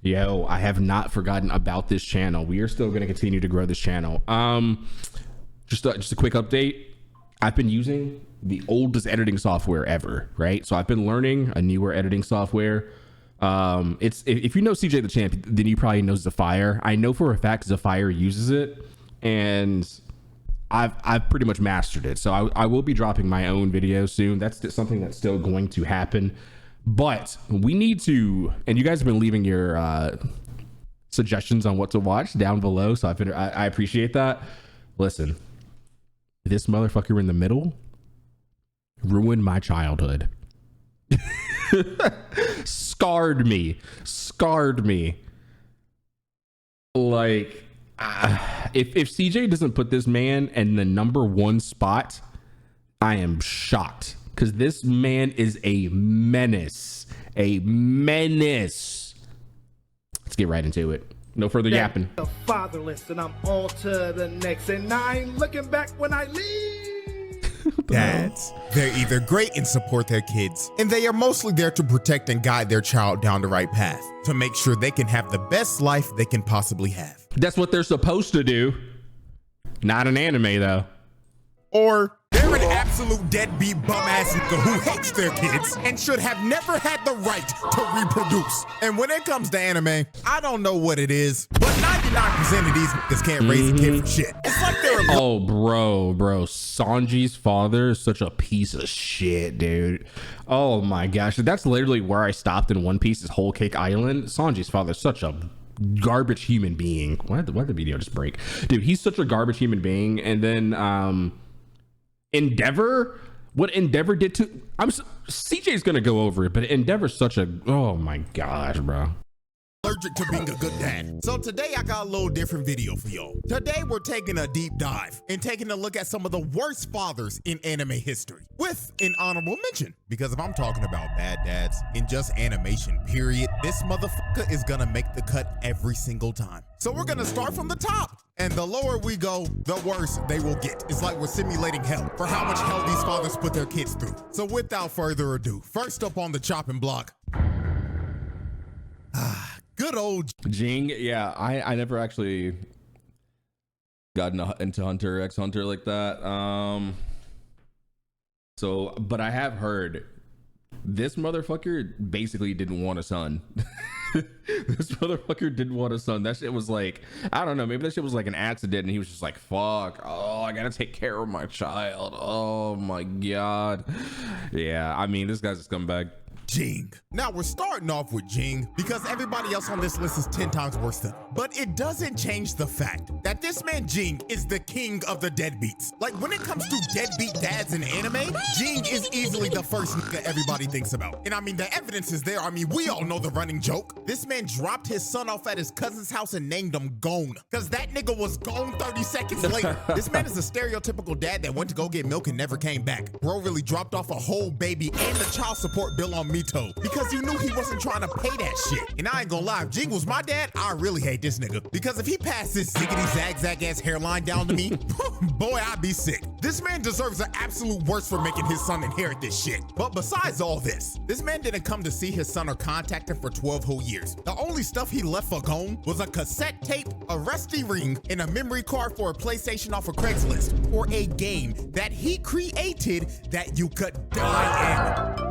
Yo, I have not forgotten about this channel. We are still going to continue to grow this channel. Just a quick update. I've been using the oldest editing software ever, right? So I've been learning a newer editing software. It's if you know CJ the Champ, then you probably know Zephyr. I know for a fact Zephyr uses it, and I've pretty much mastered it. So I will be dropping my own video soon. That's something that's still going to happen. But we need to, and you guys have been leaving your suggestions on what to watch down below, so I appreciate that. Listen, this motherfucker in the middle ruined my childhood. Scarred me. Like, if CJ doesn't put this man in the #1 spot, I am shocked. Because this man is a menace. Let's get right into it. No further yapping. The fatherless, and I'm on to the next, and I ain't looking back when I leave. Dads, they're either great and support their kids, and they are mostly there to protect and guide their child down the right path to make sure they can have the best life they can possibly have. That's what they're supposed to do. Not an anime, though. Or they're an absolute deadbeat bum-ass nigga who hates their kids and should have never had the right to reproduce. And when it comes to anime, I don't know what it is, but 99% of these niggas can't raise a kid for shit. It's like they're Oh, bro. Sanji's father is such a piece of shit, dude. Oh my gosh. That's literally where I stopped in One Piece's Whole Cake Island. Sanji's father is such a garbage human being. Why did the video just break? Dude, he's such a garbage human being. And then, Endeavor, what Endeavor did to CJ's gonna go over it, but Endeavor's such a, oh my gosh, bro. Allergic to being a good dad. So today I got a little different video for y'all. Today we're taking a deep dive and taking a look at some of the worst fathers in anime history with an honorable mention. Because if I'm talking about bad dads in just animation period, this motherfucker is gonna make the cut every single time. So we're gonna start from the top. And the lower we go, the worse they will get. It's like we're simulating hell for how much hell these fathers put their kids through. So without further ado, first up on the chopping block, good old Jing. Yeah, I never actually got into Hunter x Hunter like that. But I have heard this motherfucker basically didn't want a son. This motherfucker didn't want a son. That shit was like, I don't know, maybe that shit was like an accident and he was just like, fuck, oh, I gotta take care of my child. Oh my god. Yeah, I mean, this guy's a scumbag. Jing. Now we're starting off with Jing because everybody else on this list is 10 times worse than him. But it doesn't change the fact that this man Jing is the king of the deadbeats. Like when it comes to deadbeat dads in anime, Jing is easily the first nigga everybody thinks about. And I mean, the evidence is there. I mean, we all know the running joke. This man dropped his son off at his cousin's house and named him Gone because that nigga was gone 30 seconds later. This man is a stereotypical dad that went to go get milk and never came back. Bro really dropped off a whole baby and the child support bill on Mito because you knew he wasn't trying to pay that shit. And I ain't gonna lie, if Jing was my dad, I really hate this nigga because if he passed this ziggity zag ass hairline down to me, boy, I'd be sick. This man deserves the absolute worst for making his son inherit this shit. But besides all this man didn't come to see his son or contact him for 12 whole years. The only stuff he left for Gone was a cassette tape, a rusty ring, and a memory card for a PlayStation off of Craigslist for a game that he created that you could die in.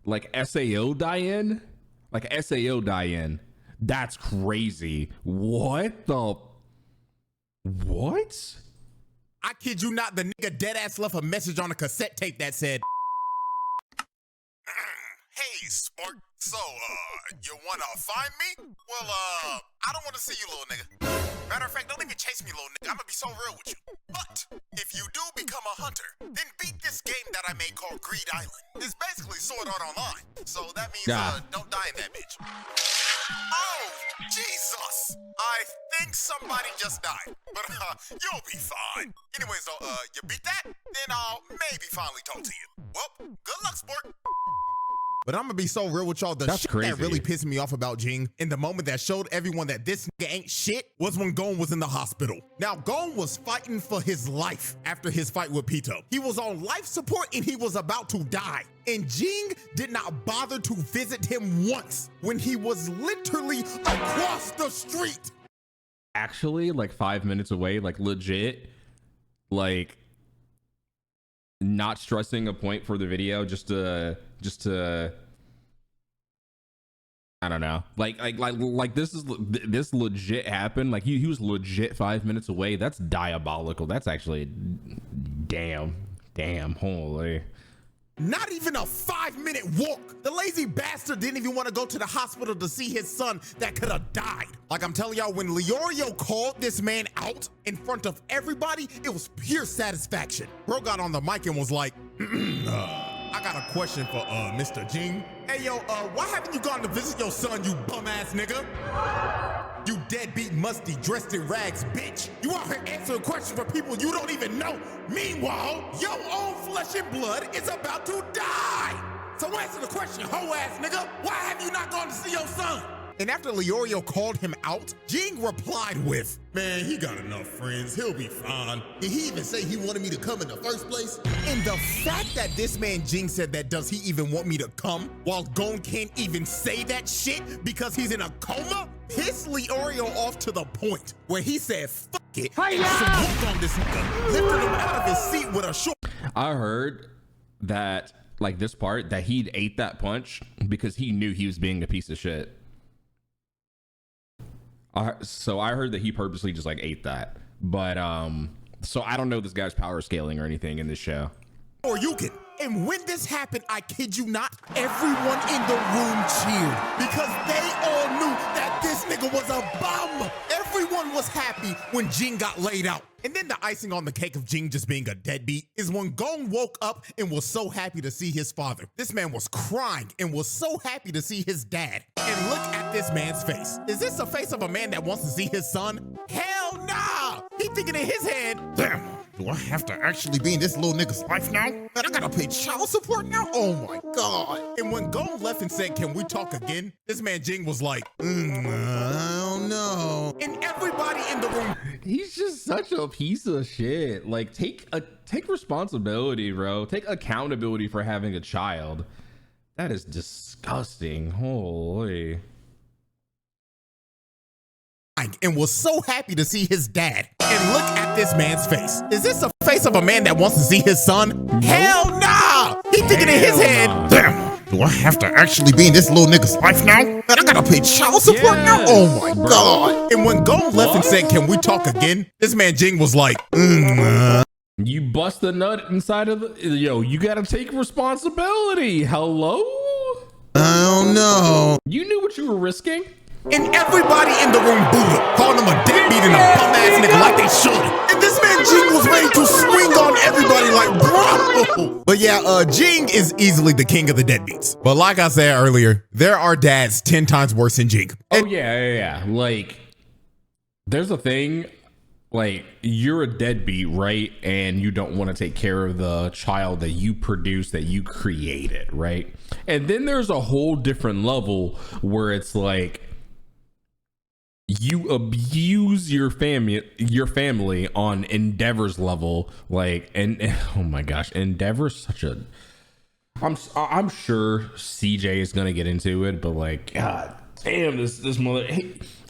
Like SAO die-in? Like SAO die-in. That's crazy. What? I kid you not, the nigga deadass left a message on a cassette tape that said, "Hey, Spark, so, you wanna find me? Well, I don't wanna see you, little nigga. Matter of fact, don't even chase me, little nigga. I'm gonna be so real with you. But, if you do become a hunter, then beat this game that I made called Greed Island. It's basically Sword Art Online. So that means, don't die in that bitch." Oh, Jesus! I think somebody just died. But, you'll be fine. Anyways, though, you beat that? Then I'll maybe finally talk to you. Well, good luck, sport. But I'm gonna be so real with y'all. The That's shit crazy. that really pissed me off about Jing in the moment that showed everyone that this nigga ain't shit was when Gon was in the hospital. Now, Gon was fighting for his life after his fight with Pito. He was on life support and he was about to die. And Jing did not bother to visit him once when he was literally across the street. Actually, like 5 minutes away, like legit, like not stressing a point for the video just to I don't know, like this legit happened. Like he was legit 5 minutes away. That's diabolical. That's actually damn holy. Not even a 5-minute walk. The lazy bastard didn't even want to go to the hospital to see his son that could have died. Like I'm telling y'all, when Leorio called this man out in front of everybody, it was pure satisfaction. Bro got on the mic and was like, I got a question for Mr. Jing. Hey yo, why haven't you gone to visit your son, you bum ass nigga? You deadbeat, musty, dressed in rags, bitch. You out here answering questions for people you don't even know. Meanwhile, your own flesh and blood is about to die. So answer the question, hoe ass nigga. Why have you not gone to see your son? And after Leorio called him out, Jing replied with, man, he got enough friends. He'll be fine. Did he even say he wanted me to come in the first place? And the fact that this man Jing said that, does he even want me to come? While Gon can't even say that shit because he's in a coma? Pissed Leorio off to the point where he said, fuck it, and swooped on this nigga, lifted him out of his seat with a short. I heard that, like this part, that he'd ate that punch because he knew he was being a piece of shit. So I heard that he purposely just like ate that, but so I don't know this guy's power scaling or anything in this show. Or you can. And when this happened, I kid you not, everyone in the room cheered because they all knew that this nigga was a bum. Everyone was happy when Jing got laid out. And then the icing on the cake of Jing just being a deadbeat is when Gon woke up and was so happy to see his father. This man was crying and was so happy to see his dad. And look at this man's face. Is this the face of a man that wants to see his son? Hell nah! He thinking in his head, damn, do I have to actually be in this little nigga's life now? Man, I gotta pay child support now? Oh my God. And when Gon left and said, can we talk again? This man Jing was like, I don't know. And everybody in the room, He's just such a piece of shit. Like take responsibility, bro. Take accountability for having a child. That is disgusting. Holy. and was so happy to see his dad. And look at this man's face. Is this the face of a man that wants to see his son? Hell nah! He thinking in his head, damn, do I have to actually be in this little nigga's life now? Man, I gotta pay child support now? Oh my God. And when Gon left and said, can we talk again? This man Jing was like, You bust a nut inside of the, yo, you gotta take responsibility. Hello? I don't know. You knew what you were risking? And everybody in the room booed him, calling him a deadbeat and a bum ass nigga like they should. And this man Jing was ready to swing on everybody like, bro. But yeah, Jing is easily the king of the deadbeats. But like I said earlier, there are dads 10 times worse than Jing. Oh yeah. Like, there's a thing, like, you're a deadbeat, right? And you don't want to take care of the child that you produced, that you created, right? And then there's a whole different level where it's like, you abuse your family on Endeavor's level, like, and oh my gosh, Endeavor's such a, I'm sure CJ is gonna get into it, but like, God damn, this mother.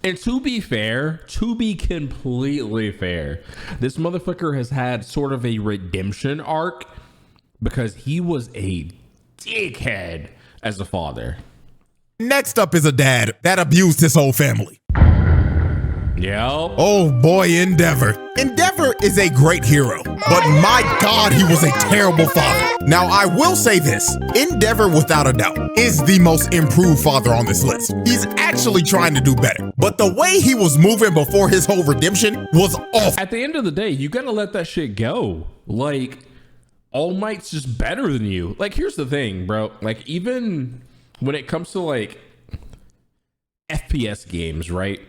And to be fair, to be completely fair, this motherfucker has had sort of a redemption arc because he was a dickhead as a father. Next up is a dad that abused his whole family. Yep. Oh boy, Endeavor. Endeavor is a great hero, but my God, he was a terrible father. Now, I will say this. Endeavor, without a doubt, is the most improved father on this list. He's actually trying to do better, but the way he was moving before his whole redemption was awful. At the end of the day, you gotta let that shit go. Like, All Might's just better than you. Like, here's the thing, bro. Like, even when it comes to like FPS games, right?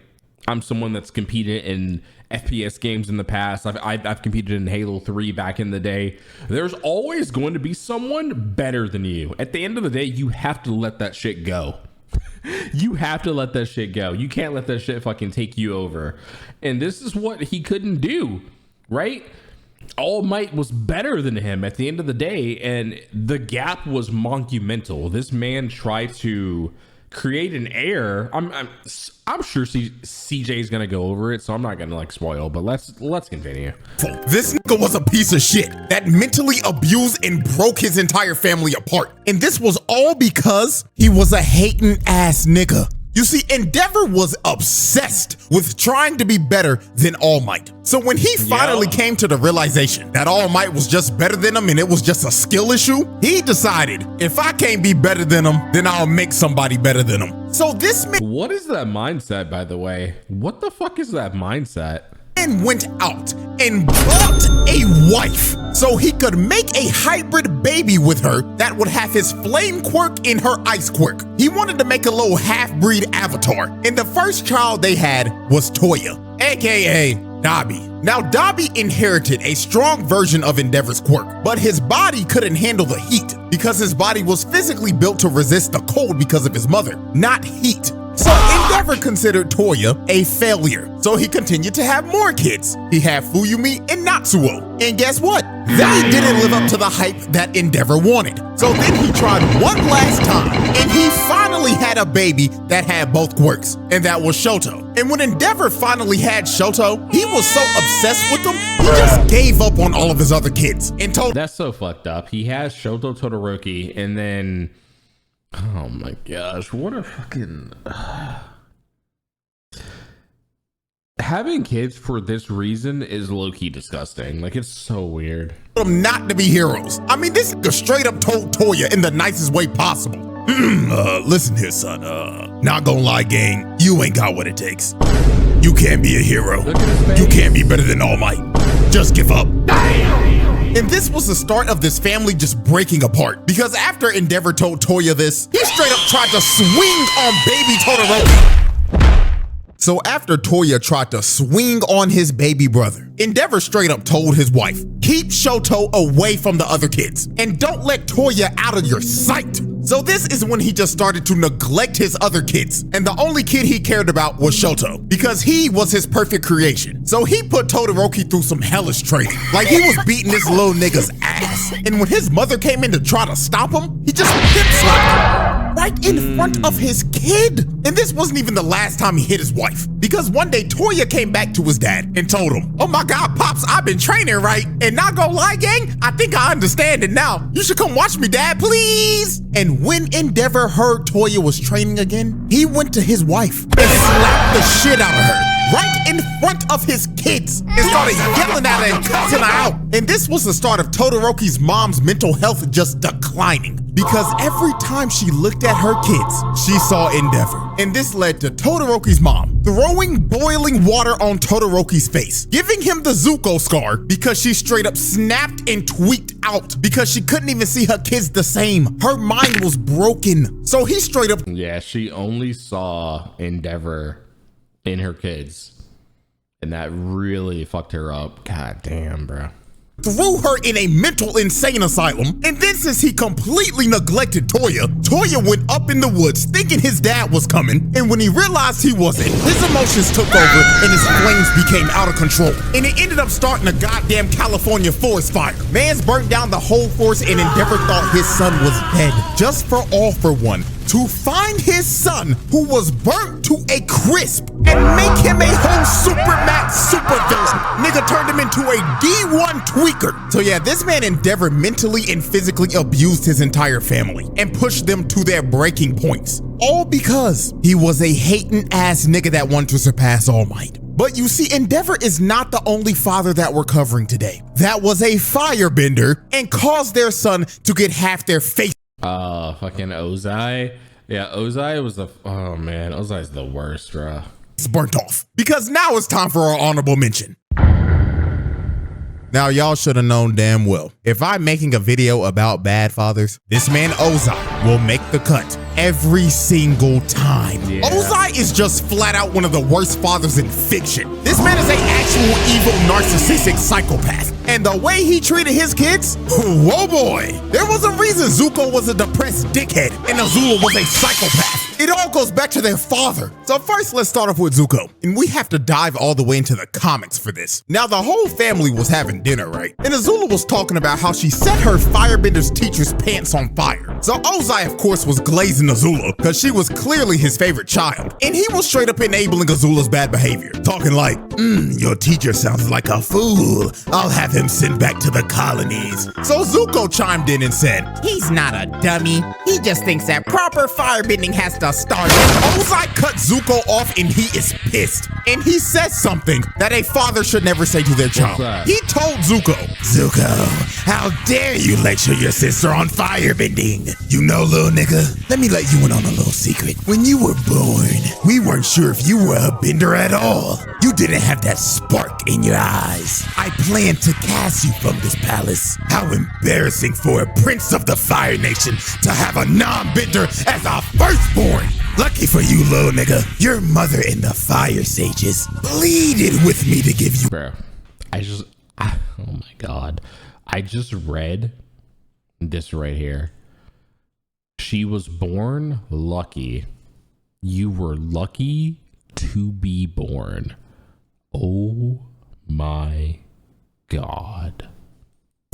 I'm someone that's competed in FPS games in the past. I've competed in Halo 3 back in the day. There's always going to be someone better than you. At the end of the day, you have to let that shit go. You have to let that shit go. You can't let that shit fucking take you over. And this is what he couldn't do, right? All Might was better than him at the end of the day, and the gap was monumental. This man tried to create an heir. I'm sure CJ is gonna go over it, so I'm not gonna like spoil, but let's continue. This nigga was a piece of shit that mentally abused and broke his entire family apart. And this was all because he was a hating ass nigga. You see, Endeavor was obsessed with trying to be better than All Might. So when he finally came to the realization that All Might was just better than him and it was just a skill issue, he decided, if I can't be better than him, then I'll make somebody better than him. So this man What is that mindset, by the way? What the fuck is that mindset? went out and bought a wife so he could make a hybrid baby with her that would have his flame quirk and her ice quirk. He wanted to make a little half-breed avatar, and the first child they had was Toya, aka Dabi. Now, Dabi inherited a strong version of Endeavor's quirk, but his body couldn't handle the heat because his body was physically built to resist the cold because of his mother, not heat. So Endeavor considered Toya a failure, so he continued to have more kids. He had Fuyumi and Natsuo, and guess what? They didn't live up to the hype that Endeavor wanted. So then he tried one last time, and he finally had a baby that had both quirks, and that was Shoto. And when Endeavor finally had Shoto, he was so obsessed with them, he just gave up on all of his other kids and told That's so fucked up. He has Shoto Todoroki, and then, oh my gosh, what a fucking... Having kids for this reason is low-key disgusting. Like, it's so weird. them not to be heroes. I mean, this nigga straight up told Toya in the nicest way possible. Listen here, son. Not gonna lie, gang. You ain't got what it takes. You can't be a hero. You can't be better than All Might. Just give up. And this was the start of this family just breaking apart. Because after Endeavor told Toya this, he straight up tried to swing on baby Todoroki. So after Toya tried to swing on his baby brother, Endeavor straight up told his wife, keep Shoto away from the other kids and don't let Toya out of your sight. So this is when he just started to neglect his other kids. And the only kid he cared about was Shoto because he was hhis perfect creation. So he put Todoroki through some hellish training. Like he was beating this little nigga's ass. And when his mother came in to try to stop him, he just hip slapped her right in front of his kid. And this wasn't even the last time he hit his wife, because one day Toya came back to his dad and told him, oh my God, Pops, I've been training right. And not gonna lie, gang, I think I understand it now. You should come watch me, Dad, please. And when Endeavor heard Toya was training again, he went to his wife and slapped the shit out of her right in front of his kids and started yelling at her and cussing her out. And this was the start of Todoroki's mom's mental health just declining, because every time she looked at her kids, she saw Endeavor. And this led to Todoroki's mom throwing boiling water on Todoroki's face, giving him the Zuko scar because she straight up snapped and tweaked out because she couldn't even see her kids the same. Her mind was broken. So he straight up Yeah, she only saw Endeavor in her kids, and that really fucked her up. God damn, bro. threw her in a mental insane asylum. And then since he completely neglected Toya, Toya went up in the woods thinking his dad was coming. And when he realized he wasn't, his emotions took over and his flames became out of control. And it ended up starting a goddamn California forest fire. Mans burnt down the whole forest and Endeavor thought his son was dead. Just for All For One to find his son who was burnt to a crisp and make him a whole supermax supervillain. Nigga turned him into a D1 tweaker. So yeah, this man Endeavor mentally and physically abused his entire family and pushed them to their breaking points. All because he was a hating ass nigga that wanted to surpass All Might. But you see, Endeavor is not the only father that we're covering today. That was a firebender and caused their son to get half their face Fucking Ozai. Yeah, Ozai was the, oh man, Ozai's the worst, bro. burnt off. Because now it's time for our honorable mention. Now y'all should have known damn well, if I'm making a video about bad fathers, this man Ozai will make the cut. every single time. Ozai is just flat out one of the worst fathers in fiction. This man is an actual evil narcissistic psychopath. And the way he treated his kids, whoa boy. There was a reason Zuko was a depressed dickhead and Azula was a psychopath. It all goes back to their father. So first, let's start off with Zuko. And we have to dive all the way into the comics for this. Now, the whole family was having dinner, right? And Azula was talking about how she set her firebender's teacher's pants on fire. So Ozai, of course, was glazing Azula because she was clearly his favorite child. And he was straight up enabling Azula's bad behavior. Talking like, your teacher sounds like a fool. I'll have him sent back to the colonies. So Zuko chimed in and said, he's not a dummy. He just thinks that proper firebending has to start. Ozai cut Zuko off and he is pissed. And he says something that a father should never say to their child. He told Zuko, how dare you lecture your sister on firebending? You know, little nigga, let me let you in on a little secret. When you were born, we weren't sure if you were a bender at all. You didn't have that spark in your eyes. I planned to cast you from this palace. How embarrassing for a prince of the Fire Nation to have a non-bender as a firstborn. Lucky for you, little nigga, your mother and the Fire Sages pleaded with me to give you. Bro, oh my God. I just read this right here. She was born lucky. You were lucky to be born. Oh my God.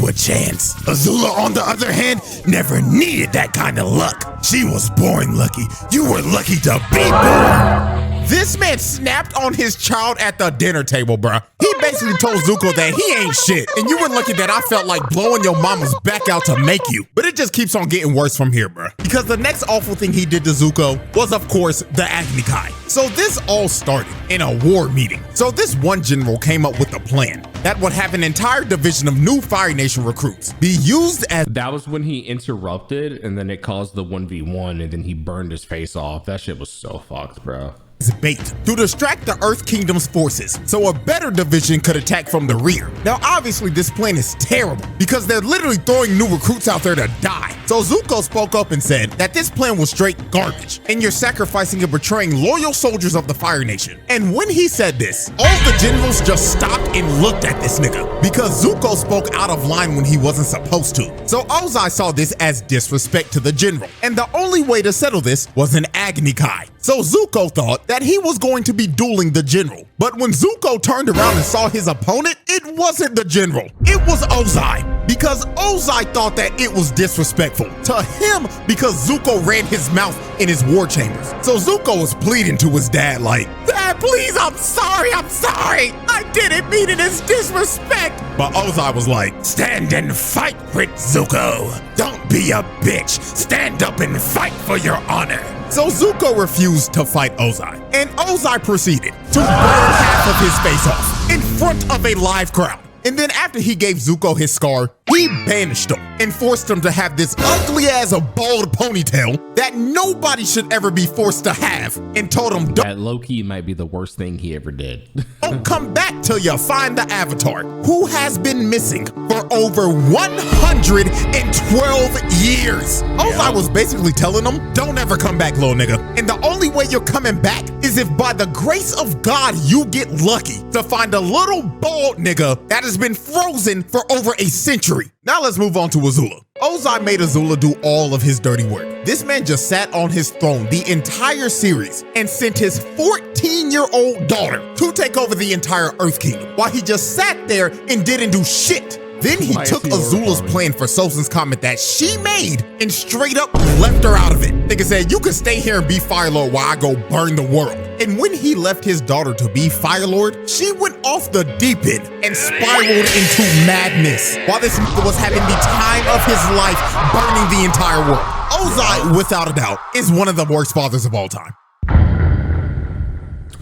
A chance. Azula, on the other hand, never needed that kind of luck. She was born lucky. You were lucky to be born. This man snapped on his child at the dinner table, bruh. He basically told Zuko that he ain't shit. And you were lucky that I felt like blowing your mama's back out to make you. But it just keeps on getting worse from here, bruh. Because the next awful thing he did to Zuko was, of course, the Agni Kai. So this all started in a war meeting. So this one general came up with a plan that would have an entire division of new Fire Nation recruits be used as— That was when he interrupted and then it caused the 1v1 and then he burned his face off. That shit was so fucked, bro. bait to distract the Earth Kingdom's forces so a better division could attack from the rear. Now, obviously, this plan is terrible because they're literally throwing new recruits out there to die. So Zuko spoke up and said that this plan was straight garbage and you're sacrificing and betraying loyal soldiers of the Fire Nation. And when he said this, all the generals just stopped and looked at this nigga because Zuko spoke out of line when he wasn't supposed to. So Ozai saw this as disrespect to the general, and the only way to settle this was an Agni Kai. So Zuko thought that he was going to be dueling the general. But when Zuko turned around and saw his opponent, it wasn't the general. It was Ozai, because Ozai thought that it was disrespectful to him because Zuko ran his mouth in his war chambers. So Zuko was pleading to his dad like, "Dad, please, I'm sorry. I didn't mean it as disrespect." But Ozai was like, "Stand and fight, Prince Zuko. Don't be a bitch. Stand up and fight for your honor." So Zuko refused to fight Ozai, and Ozai proceeded to burn half of his face off in front of a live crowd. And then after he gave Zuko his scar, he banished him and forced him to have this ugly as a bald ponytail that nobody should ever be forced to have, and told him, That low-key might be the worst thing he ever did. "Don't come back till you find the Avatar, who has been missing for over 112 years. Ozai was basically telling him, "Don't ever come back, little nigga. And the only way you're coming back is if by the grace of God you get lucky to find a little bald nigga that has been frozen for over a century." Now let's move on to Azula. Ozai made Azula do all of his dirty work. This man just sat on his throne the entire series and sent his 14-year-old daughter to take over the entire Earth Kingdom while he just sat there and didn't do shit. Then he took Azula's plan for Sozin's comment that she made and straight up left her out of it. Nigga said, "You can stay here and be Fire Lord while I go burn the world." And when he left his daughter to be Fire Lord, she went off the deep end and spiraled into madness while this nigga was having the time of his life burning the entire world. Ozai, without a doubt, is one of the worst fathers of all time.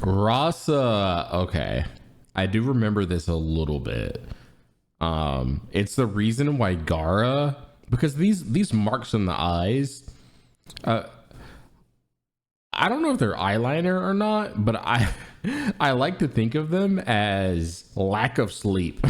Rasa, okay. I do remember this a little bit. It's the reason why Gaara, because these marks on the eyes, I don't know if they're eyeliner or not, but I like to think of them as lack of sleep.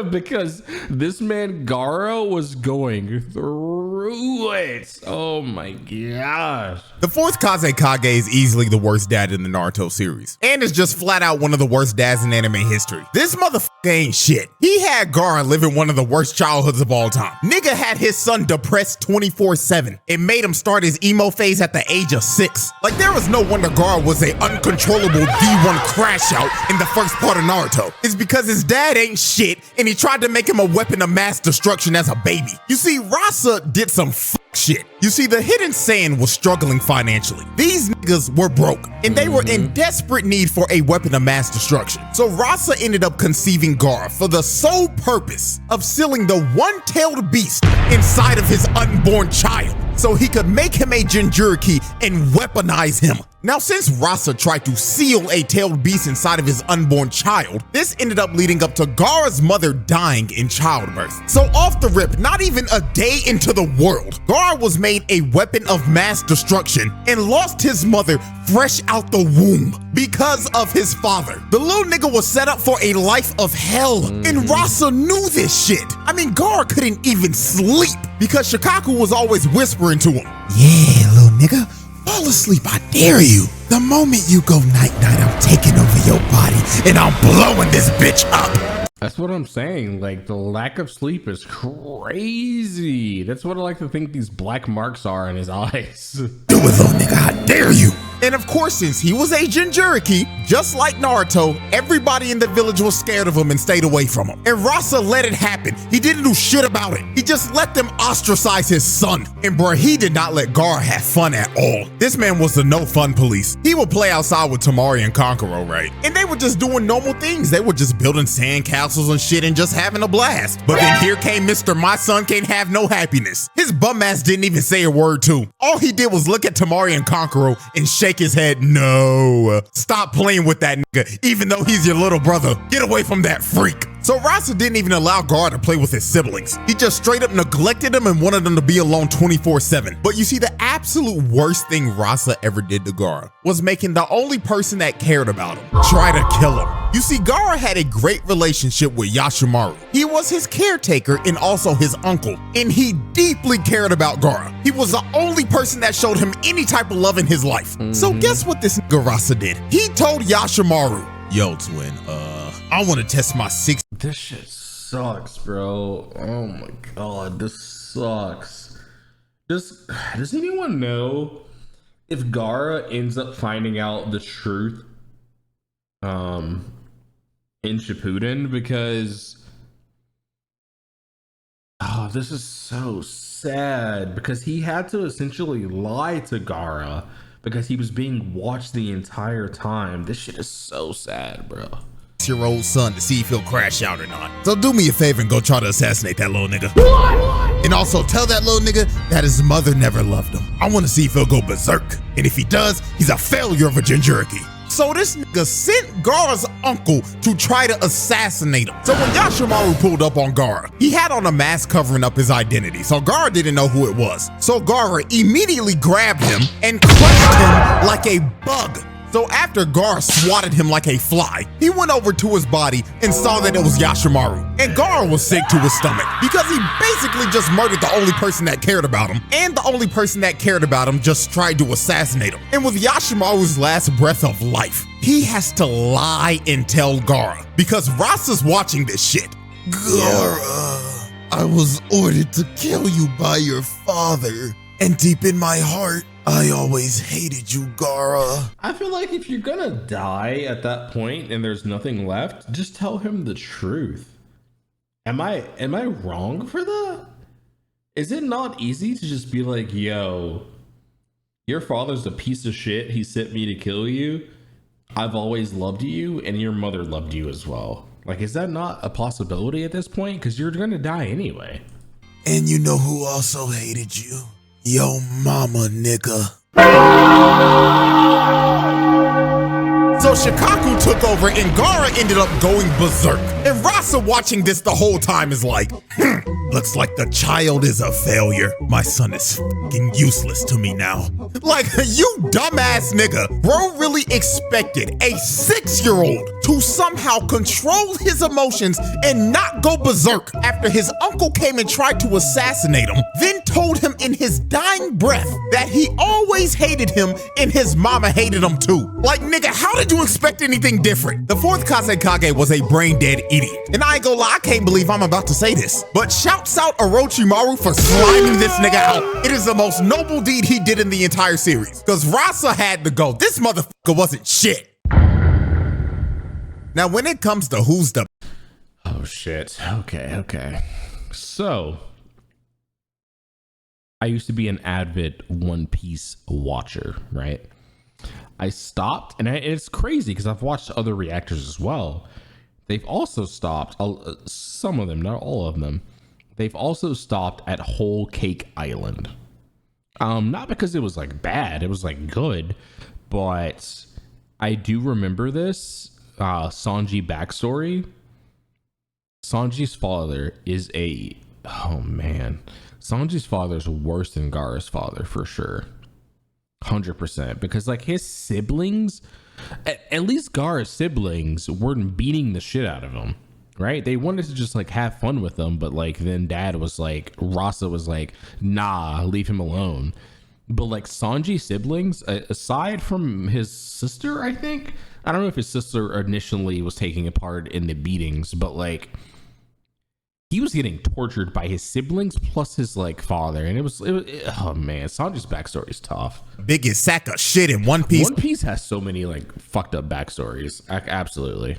Because this man Gaara was going through through it. Oh my gosh. The fourth Kazekage is easily the worst dad in the Naruto series, and is just flat out one of the worst dads in anime history. This motherfucker ain't shit. He had Gaara living one of the worst childhoods of all time. Nigga had his son depressed 24/7. It made him start his emo phase at the age of 6. Like, there was no wonder Gaara was a uncontrollable D1 crash out in the first part of Naruto. It's because his dad ain't shit, and he tried to make him a weapon of mass destruction as a baby. You see, Rasa did some shit. You see, the Hidden Saiyan was struggling financially. These niggas were broke, and they were in desperate need for a weapon of mass destruction. So Rasa ended up conceiving Gaara for the sole purpose of sealing the one-tailed beast inside of his unborn child, so he could make him a Jinchuriki and weaponize him. Now, since Rasa tried to seal a tailed beast inside of his unborn child, this ended up leading up to Gaara's mother dying in childbirth. So off the rip, not even a day into the world, Gaara was made a weapon of mass destruction and lost his mother fresh out the womb because of his father. The little nigga was set up for a life of hell, and Rasa knew this shit. I mean, Gaara couldn't even sleep because Shikaku was always whispering to him, "Yeah, little nigga, fall asleep, I dare you. The moment you go night-night, I'm taking over your body and I'm blowing this bitch up." That's what I'm saying. Like, the lack of sleep is crazy. That's what I like to think these black marks are in his eyes. Do it, little nigga, I dare you. And of course, since he was a Jinchuriki, just like Naruto, everybody in the village was scared of him and stayed away from him. And Rasa let it happen. He didn't do shit about it. He just let them ostracize his son. And bruh, he did not let Gaara have fun at all. This man was the no fun police. He would play outside with Temari and Kankuro, right? And they were just doing normal things. They were just building sand castles and shit and just having a blast. But then here came Mr. My Son Can't Have No Happiness. His bum ass didn't even say a word too. All he did was look at Temari and Kankuro and shake his head. No, stop playing with that nigga, even though he's your little brother. Get away from that freak. So Rasa didn't even allow Gaara to play with his siblings. He just straight up neglected them and wanted them to be alone 24/7. But you see, the absolute worst thing Rasa ever did to Gaara was making the only person that cared about him try to kill him. You see, Gaara had a great relationship with Yashimaru. He was his caretaker and also his uncle, and he deeply cared about Gaara. He was the only person that showed him any type of love in his life. So guess what this nigga Rasa did? He told Yashimaru, "Yo, twin, I want to test my 6." This shit sucks, bro. Oh my god, this sucks. Does anyone know if Gaara ends up finding out the truth in Shippuden? Because this is so sad, because he had to essentially lie to Gaara because he was being watched the entire time. This shit is so sad, bro. Your old son to see if he'll crash out or not. So do me a favor and go try to assassinate that little nigga. And also tell that little nigga that his mother never loved him. I want to see if he'll go berserk. And if he does, he's a failure of a Jinchuriki. So this nigga sent Gaara's uncle to try to assassinate him. So when Yashimaru pulled up on Gaara, he had on a mask covering up his identity, so Gaara didn't know who it was. So Gaara immediately grabbed him and crushed him like a bug. So after Gaara swatted him like a fly, he went over to his body and saw that it was Yashimaru. And Gaara was sick to his stomach because he basically just murdered the only person that cared about him, and the only person that cared about him just tried to assassinate him. And with Yashimaru's last breath of life, he has to lie and tell Gaara because Rasa's watching this shit. "Gaara, I was ordered to kill you by your father, and deep in my heart, I always hated you, Gaara." I feel like if you're gonna die at that point and there's nothing left, just tell him the truth. Am I wrong for that? Is it not easy to just be like, yo, your father's a piece of shit, he sent me to kill you, I've always loved you, and your mother loved you as well? Like, is that not a possibility at this point? Because you're gonna die anyway. "And you know who also hated you? Yo mama, nigga." So Shikaku took over and Gaara ended up going berserk. And Rasa watching this the whole time is like, Looks like the child is a failure. My son is fucking useless to me now. Like, you dumbass nigga. Bro really expected a 6-year-old to somehow control his emotions and not go berserk after his uncle came and tried to assassinate him, then told him in his dying breath that he always hated him and his mama hated him too. Like, nigga, how did you expect anything different? The 4th Kazekage was a brain-dead idiot. And I ain't gonna lie, I can't believe I'm about to say this, but shouts out Orochimaru for sliming this nigga out. It is the most noble deed he did in the entire series, because Rasa had to go. This motherfucker wasn't shit. Now, when it comes to who's the... Oh, shit. Okay. So, I used to be an avid One Piece watcher, right? I stopped, and it's crazy because I've watched other reactors as well. They've also stopped, some of them, not all of them. They've also stopped at Whole Cake Island. Not because it was like bad, it was like good, but I do remember this Sanji backstory. Sanji's father is oh man, Sanji's father is worse than Gaara's father for sure. 100%, because like his siblings, at least Gaara's siblings, weren't beating the shit out of him, right? They wanted to just like have fun with him, but like then dad was like, Rasa was like, nah, leave him alone. But like Sanji's siblings, aside from his sister, I don't know if his sister initially was taking a part in the beatings, but like he was getting tortured by his siblings plus his like father, and it was oh man, Sanji's backstory is tough. Biggest sack of shit in One Piece. One Piece has so many like fucked up backstories. Absolutely.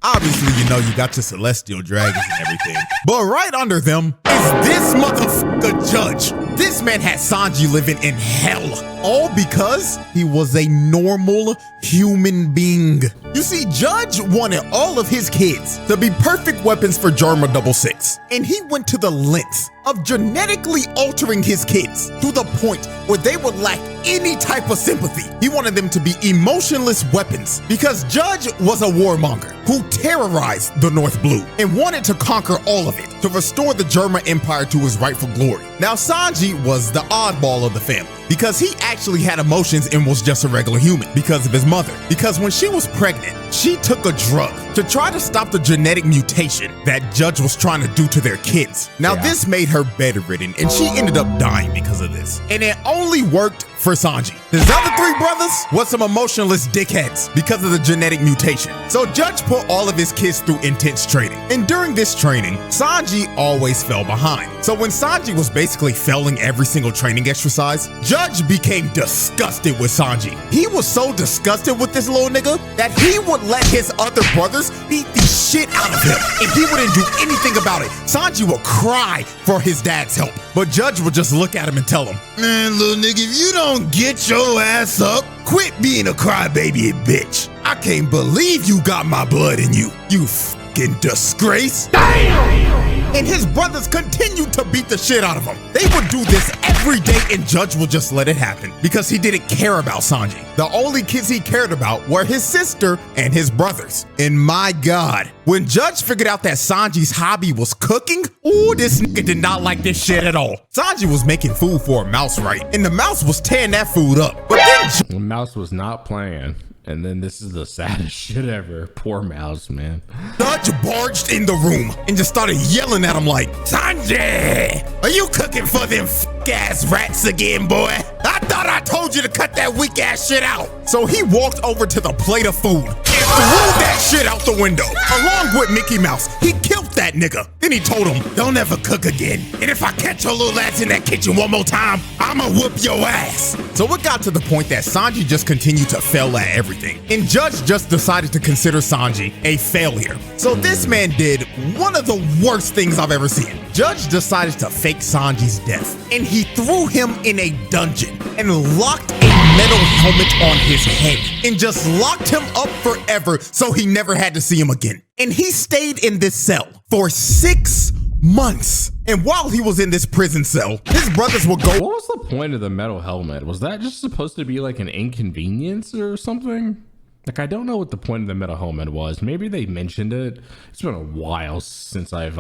Obviously, you know you got your celestial dragons and everything, but right under them is this motherfucker Judge. This man had Sanji living in hell, all because he was a normal human being. You see, Judge wanted all of his kids to be perfect weapons for Germa 66, and he went to the lengths of genetically altering his kids to the point where they would lack any type of sympathy. He wanted them to be emotionless weapons because Judge was a warmonger who terrorized the North Blue and wanted to conquer all of it to restore the Germa Empire to its rightful glory. Now, Sanji was the oddball of the family because he actually had emotions and was just a regular human because of his mother. Because when she was pregnant, she took a drug to try to stop the genetic mutation that Judge was trying to do to their kids. Now, this made her bedridden, and she ended up dying because of this. And it only worked for Sanji. His other 3 brothers was some emotionless dickheads because of the genetic mutation. So Judge put all of his kids through intense training. And during this training, Sanji always fell behind. So when Sanji was basically failing every single training exercise, Judge became disgusted with Sanji. He was so disgusted with this little nigga that he would let his other brothers beat the shit out of him, and he wouldn't do anything about it. Sanji would cry for his dad's help, but Judge would just look at him and tell him, man, little nigga, if you don't get your ass up, quit being a crybaby bitch. I can't believe you got my blood in you, you fucking disgrace. Damn! And his brothers continued to beat the shit out of him. They would do this every day, and Judge would just let it happen because he didn't care about Sanji. The only kids he cared about were his sister and his brothers. And my God, when Judge figured out that Sanji's hobby was cooking, ooh, this nigga did not like this shit at all. Sanji was making food for a mouse, right? And the mouse was tearing that food up. But then The mouse was not playing. And then this is the saddest shit ever. Poor mouse, man. Judge barged in the room and just started yelling at him like, Sanji, are you cooking for them f***ass rats again, boy? I thought I told you to cut that weak ass shit out. So he walked over to the plate of food and threw that shit out the window, along with Mickey Mouse. He killed that nigga. Then he told him, don't ever cook again. And if I catch your little ass in that kitchen one more time, I'ma whoop your ass. So it got to the point that Sanji just continued to fail at everything. And Judge just decided to consider Sanji a failure. So this man did one of the worst things I've ever seen. Judge decided to fake Sanji's death, and he threw him in a dungeon and locked a metal helmet on his head and just locked him up forever so he never had to see him again. And he stayed in this cell for 6 months. And while he was in this prison cell, his brothers would go. What was the point of the metal helmet? Was that just supposed to be like an inconvenience or something? Like, I don't know what the point of the metal helmet was. Maybe they mentioned it. It's been a while since I've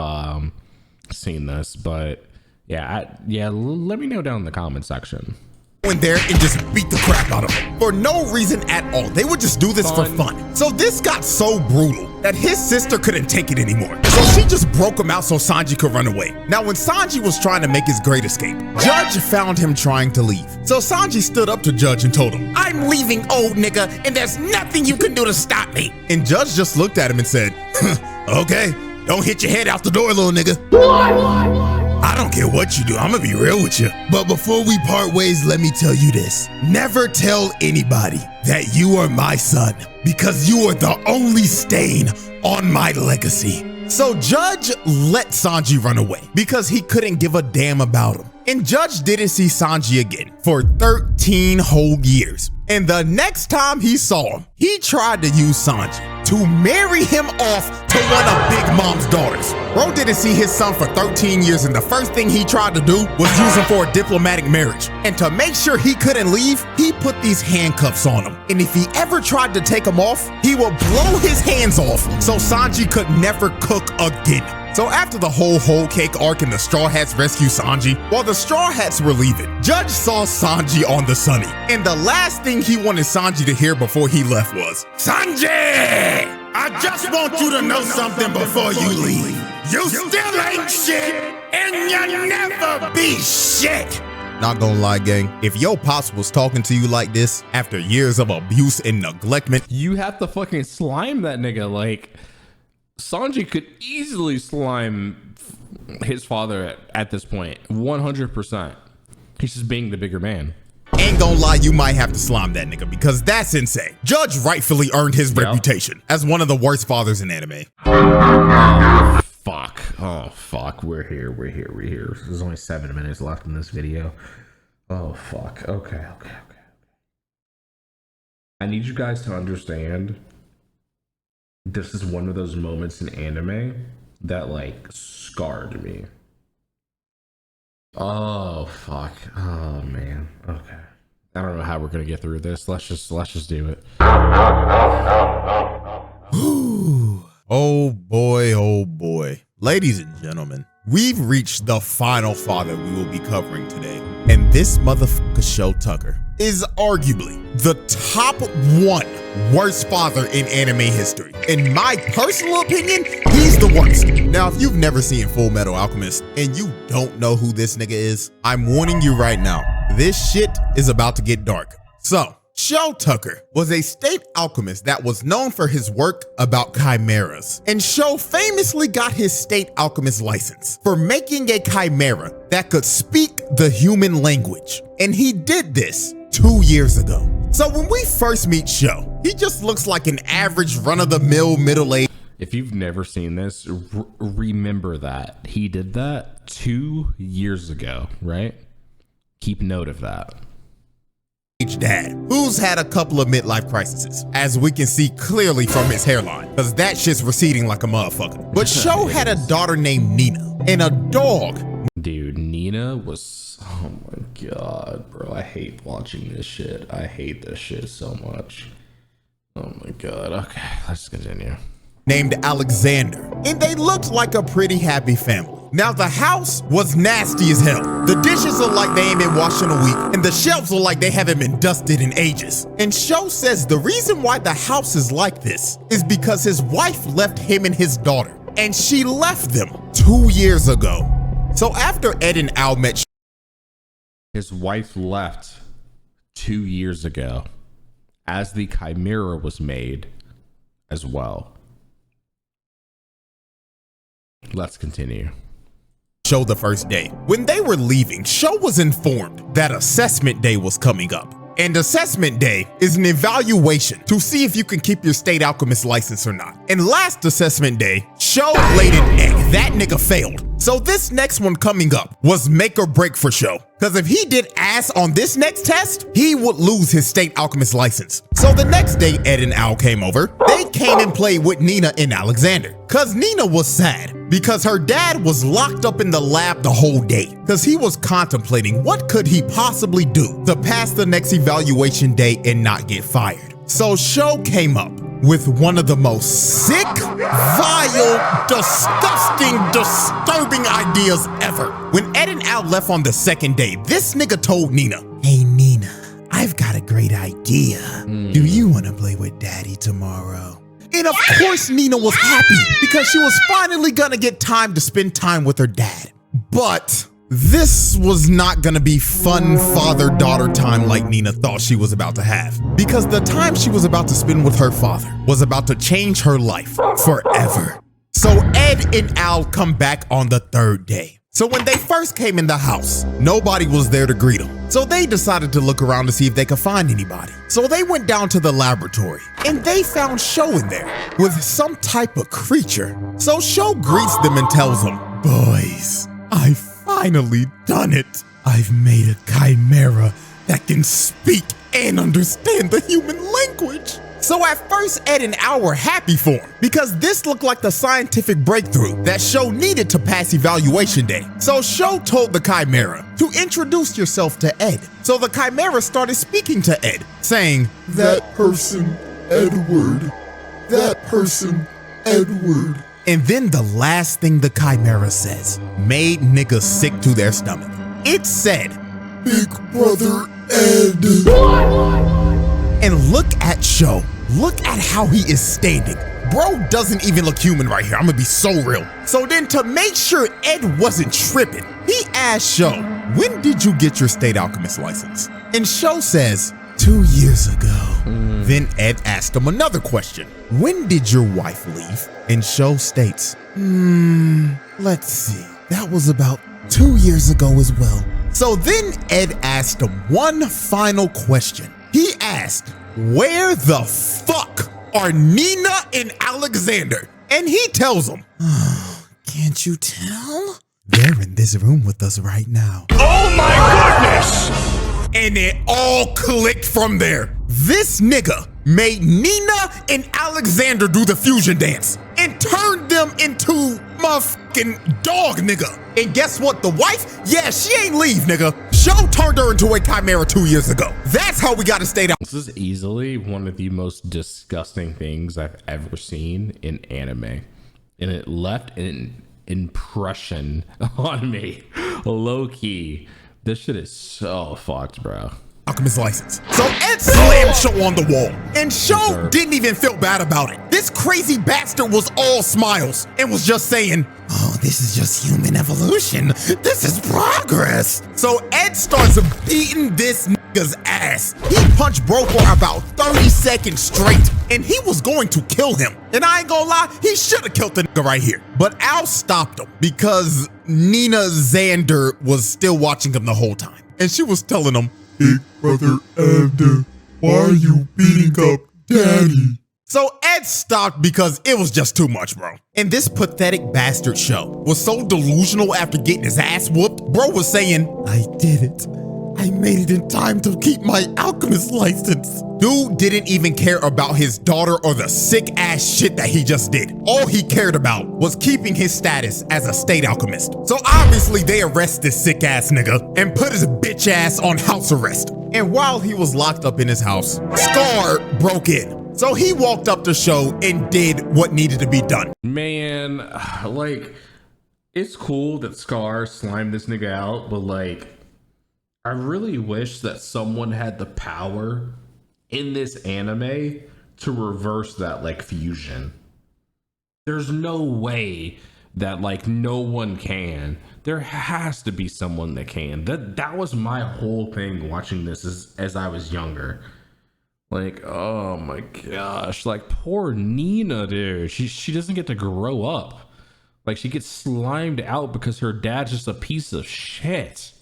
seen this, but yeah, let me know down in the comment section. Went there and just beat the crap out of him for no reason at all. They would just do this for fun. So this got so brutal that his sister couldn't take it anymore. So she just broke him out so Sanji could run away. Now when Sanji was trying to make his great escape, Judge found him trying to leave. So Sanji stood up to Judge and told him, "I'm leaving, old nigga, and there's nothing you can do to stop me." And Judge just looked at him and said, "Okay, don't hit your head out the door, little nigga." I don't care what you do, I'm gonna be real with you. But before we part ways, let me tell you this. Never tell anybody that you are my son, because you are the only stain on my legacy. So Judge let Sanji run away because he couldn't give a damn about him. And Judge didn't see Sanji again for 13 whole years. And the next time he saw him, he tried to use Sanji to marry him off to one of Big Mom's daughters. Bro didn't see his son for 13 years, and the first thing he tried to do was use him for a diplomatic marriage. And to make sure he couldn't leave, he put these handcuffs on him. And if he ever tried to take them off, he would blow his hands off so Sanji could never cook again. So after the whole cake arc and the Straw Hats rescue Sanji, while the Straw Hats were leaving, Judge saw Sanji on the Sunny. And the last thing he wanted Sanji to hear before he left was, "Sanji, I just want you to know something before you leave. You still ain't shit, and you'll never be shit." Not gonna lie, gang, if your pops was talking to you like this after years of abuse and neglectment, You have to fucking slime that nigga. Like, Sanji could easily slime his father at this point, 100%. He's just being the bigger man. ain't gonna lie, you might have to slime that nigga because that's insane. Judge rightfully earned his reputation as one of the worst fathers in anime. Fuck. Oh, fuck. We're here. There's only 7 minutes left in this video. Oh, fuck. Okay. I need you guys to understand, this is one of those moments in anime that, like, scarred me. Oh, fuck. Oh, man. Okay. I don't know how we're gonna get through this. Let's just do it. Oh boy. Ladies and gentlemen, we've reached the final father we will be covering today. And this motherfucker, Sho Tucker, is arguably the top 1 worst father in anime history. In my personal opinion, he's the worst. Now, if you've never seen Full Metal Alchemist and you don't know who this nigga is, I'm warning you right now, this shit is about to get dark. So, Sho Tucker was a state alchemist that was known for his work about chimeras. And Sho famously got his state alchemist license for making a chimera that could speak the human language. And he did this 2 years ago. So when we first meet Sho, he just looks like an average run-of-the-mill middle-aged. If you've never seen this, remember that. He did that 2 years ago, right? Keep note of that. Dad, who's had a couple of midlife crises, as we can see clearly from his hairline, because that shit's receding like a motherfucker. But Sho had a daughter named Nina and a dog. Dude, Nina was, oh my god, bro, I hate watching this shit. I hate this shit so much. Oh my god. Okay, let's continue. Named Alexander, and they looked like a pretty happy family. Now the house was nasty as hell. The dishes look like they ain't been washed in a week, and the shelves look like they haven't been dusted in ages. And Sho says the reason why the house is like this is because his wife left him and his daughter, and she left them 2 years ago. So after Ed and Al met, His wife left 2 years ago as the chimera was made as well. Let's continue. Sho the first day. When they were leaving, Sho was informed that assessment day was coming up. And assessment day is an evaluation to see if you can keep your state alchemist license or not. And last assessment day, Sho laid an egg. That nigga failed. So this next one coming up was make or break for Sho. Because if he did ass on this next test, he would lose his state alchemist license. So the next day Ed and Al came over, they came and played with Nina and Alexander. Cause Nina was sad because her dad was locked up in the lab the whole day. Cause he was contemplating what could he possibly do to pass the next evaluation day and not get fired. So Sho came up with one of the most sick, vile, disgusting, disturbing ideas ever. When Ed and Al left on the second day, this nigga told Nina, "Hey Nina, I've got a great idea. Do you want to play with Daddy tomorrow?" And of course Nina was happy because she was finally gonna get time to spend time with her dad. But this was not gonna be fun father-daughter time like Nina thought she was about to have, because the time she was about to spend with her father was about to change her life forever. So Ed and Al come back on the third day. So when they first came in the house, nobody was there to greet them. So they decided to look around to see if they could find anybody. So they went down to the laboratory and they found Sho in there with some type of creature. So Sho greets them and tells them, "Boys, I've finally done it. I've made a chimera that can speak and understand the human language." So at first, Ed and Al were happy for him because this looked like the scientific breakthrough that Sho needed to pass evaluation day. So Sho told the chimera to introduce yourself to Ed. So the chimera started speaking to Ed, saying, "That person, Edward. That person, Edward." And then the last thing the chimera says made niggas sick to their stomach. It said, "Big brother Ed." And look at Sho. Look at how he is standing. Bro doesn't even look human right here. I'm gonna be so real. So then to make sure Ed wasn't tripping, he asked Sho, "When did you get your state alchemist license?" And Sho says, 2 years ago. Then Ed asked him another question. "When did your wife leave?" And Sho states, let's see. That was about 2 years ago as well. So then Ed asked him one final question. He asked, "Where the fuck are Nina and Alexander?" And he tells him, "Can't you tell? They're in this room with us right now." Oh my goodness! And it all clicked from there. This nigga made Nina and Alexander do the fusion dance and turned them into motherfucking dog nigga. And guess what? The wife? Yeah, she ain't leave, nigga. Sho turned her into a chimera 2 years ago. That's how we got to stay down. This is easily one of the most disgusting things I've ever seen in anime. And it left an impression on me. Low key. This shit is so fucked, bro. Alchemist license. So Ed slammed Sho on the wall, and Sho didn't even feel bad about it. This crazy bastard was all smiles and was just saying, "Oh, this is just human evolution. This is progress." So Ed starts beating this nigga's ass. He punched Bro for about 30 seconds straight, and he was going to kill him. And I ain't gonna lie, he should have killed the nigga right here. But Al stopped him because Nina Xander was still watching him the whole time. And she was telling him, "Big brother Ed, why are you beating up Daddy?" So Ed stopped because it was just too much, bro. And this pathetic bastard Sho was so delusional after getting his ass whooped. Bro was saying, "I did it. I made it in time to keep my alchemist license." Dude didn't even care about his daughter or the sick ass shit that he just did. All he cared about was keeping his status as a state alchemist. So obviously they arrest this sick ass nigga and put his bitch ass on house arrest. And while he was locked up in his house, Scar broke in. So he walked up to Sho and did what needed to be done. Man, like, it's cool that Scar slimed this nigga out, but like, I really wish that someone had the power in this anime to reverse that, like, fusion. There's no way that, like, no one can. There has to be someone that can. That was my whole thing watching this as I was younger. Like, oh my gosh, like, poor Nina, dude. She doesn't get to grow up. Like, she gets slimed out because her dad's just a piece of shit.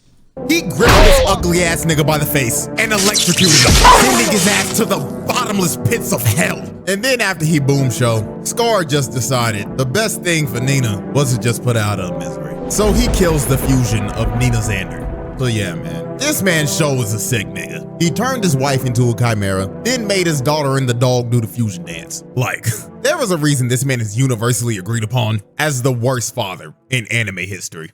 He gripped this ugly ass nigga by the face and electrocuted him, sending his ass to the bottomless pits of hell. And then after he boomed Sho, Scar just decided the best thing for Nina was to just put out of misery. So he kills the fusion of Nina Xander. So yeah, man, this man Sho is a sick nigga. He turned his wife into a chimera, then made his daughter and the dog do the fusion dance. Like, there was a reason this man is universally agreed upon as the worst father in anime history.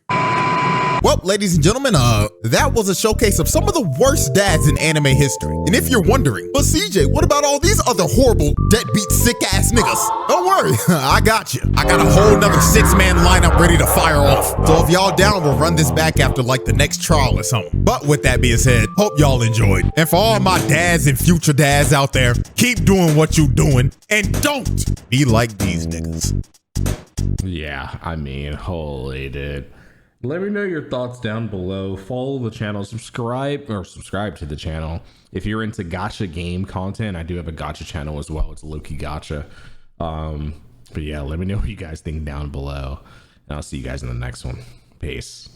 Well, ladies and gentlemen, that was a showcase of some of the worst dads in anime history. And if you're wondering, but CJ, what about all these other horrible, deadbeat, sick-ass niggas? Don't worry, I got you. I got a whole nother 6-man lineup ready to fire off. So if y'all down, we'll run this back after like the next trial or something. But with that being said, hope y'all enjoyed. And for all my dads and future dads out there, keep doing what you doing and don't be like these niggas. Yeah, I mean, holy dude. Let me know your thoughts down below. Follow the channel, subscribe to the channel. If you're into gacha game content, I do have a gacha channel as well. It's Loki Gacha. But yeah, let me know what you guys think down below. And I'll see you guys in the next one. Peace.